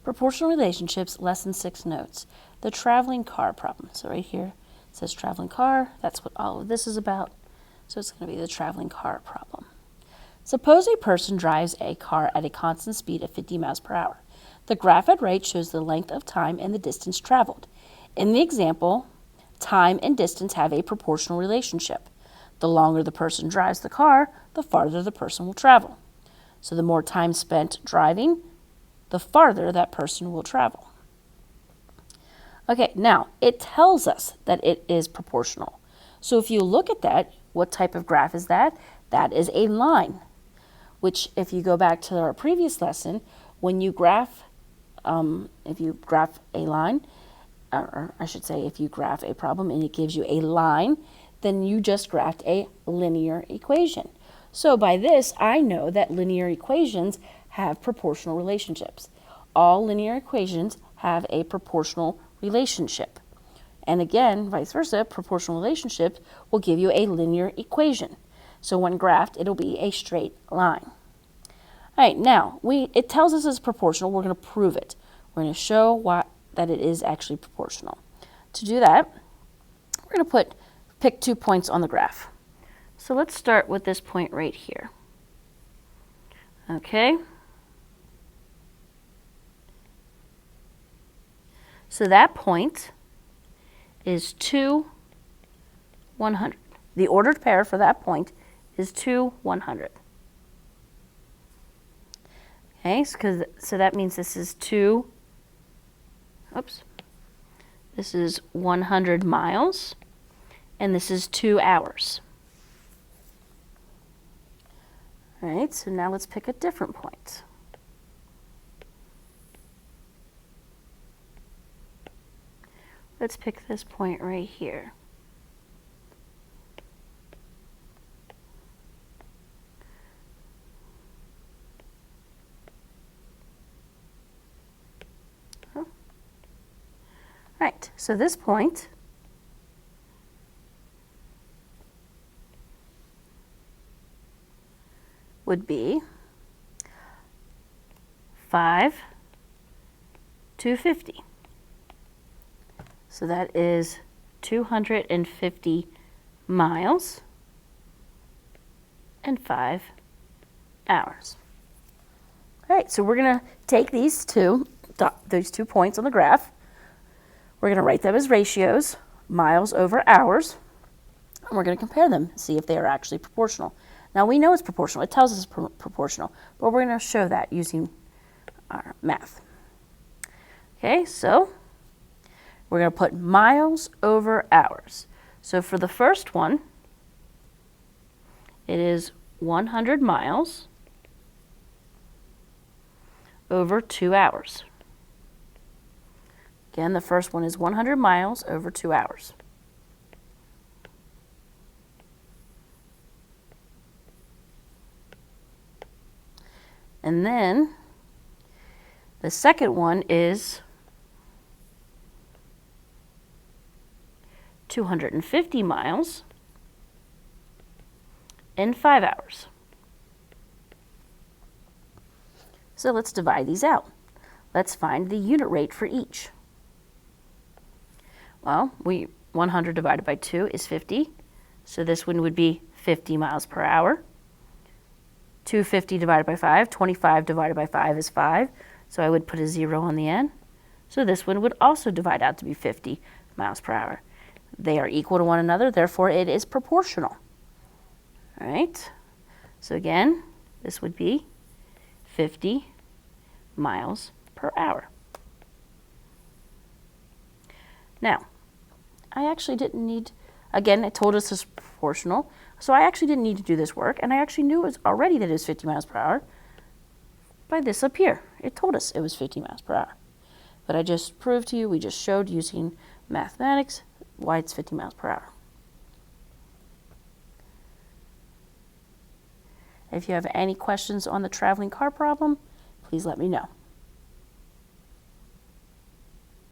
Proportional relationships, lesson 6 notes. The traveling car problem. So right here it says traveling car. That's what all of this is about. So it's going to be the traveling car problem. Suppose a person drives a car at a constant speed of 50 miles per hour. The graph at right shows the length of time and the distance traveled. In the example, time and distance have a proportional relationship. The longer the person drives the car, the farther the person will travel. So the more time spent driving, the farther that person will travel. Okay, now it tells us that it is proportional. So if you look at that, what type of graph is that? That is a line, which if you go back to our previous lesson, when you graph, if you graph a line, or I should say if you graph a problem and it gives you a line, then you just graphed a linear equation. So by this, I know that linear equations have proportional relationships. All linear equations have a proportional relationship. And again, vice versa, proportional relationship will give you a linear equation. So when graphed, it'll be a straight line. All right, now, it tells us it's proportional. We're going to prove it. We're going to show that it is actually proportional. To do that, we're going to pick 2 points on the graph. So let's start with this point right here. Okay. So that point is 2, 100. The ordered pair for that point is 2, 100. Okay, so that means this is this is 100 miles, and this is 2 hours. All right, so now let's pick a different point. Let's pick this point right here. All right, so this point would be 5 to 50. So that is 250 miles and 5 hours. All right, so we're going to take these two points on the graph. We're going to write them as ratios, miles over hours, and we're going to compare them, see if they are actually proportional. Now we know it's proportional. It tells us it's proportional, but we're going to show that using our math. Okay, so we're going to put miles over hours. So for the first one, it is 100 miles over 2 hours. Again, the first one is 100 miles over 2 hours. And then the second one is 250 miles in 5 hours. So let's divide these out. Let's find the unit rate for each. Well, 100 divided by 2 is 50. So this one would be 50 miles per hour. 250 divided by 5, 25 divided by 5 is 5. So I would put a 0 on the end. So this one would also divide out to be 50 miles per hour. They are equal to one another, therefore it is proportional. All right, so again, this would be 50 miles per hour. Now, I actually didn't need, again, it told us it's proportional, so I actually didn't need to do this work, and I actually knew it was already that it was 50 miles per hour by this up here. It told us it was 50 miles per hour. But I just proved to you, we just showed using mathematics why it's 50 miles per hour. If you have any questions on the traveling car problem, please let me know.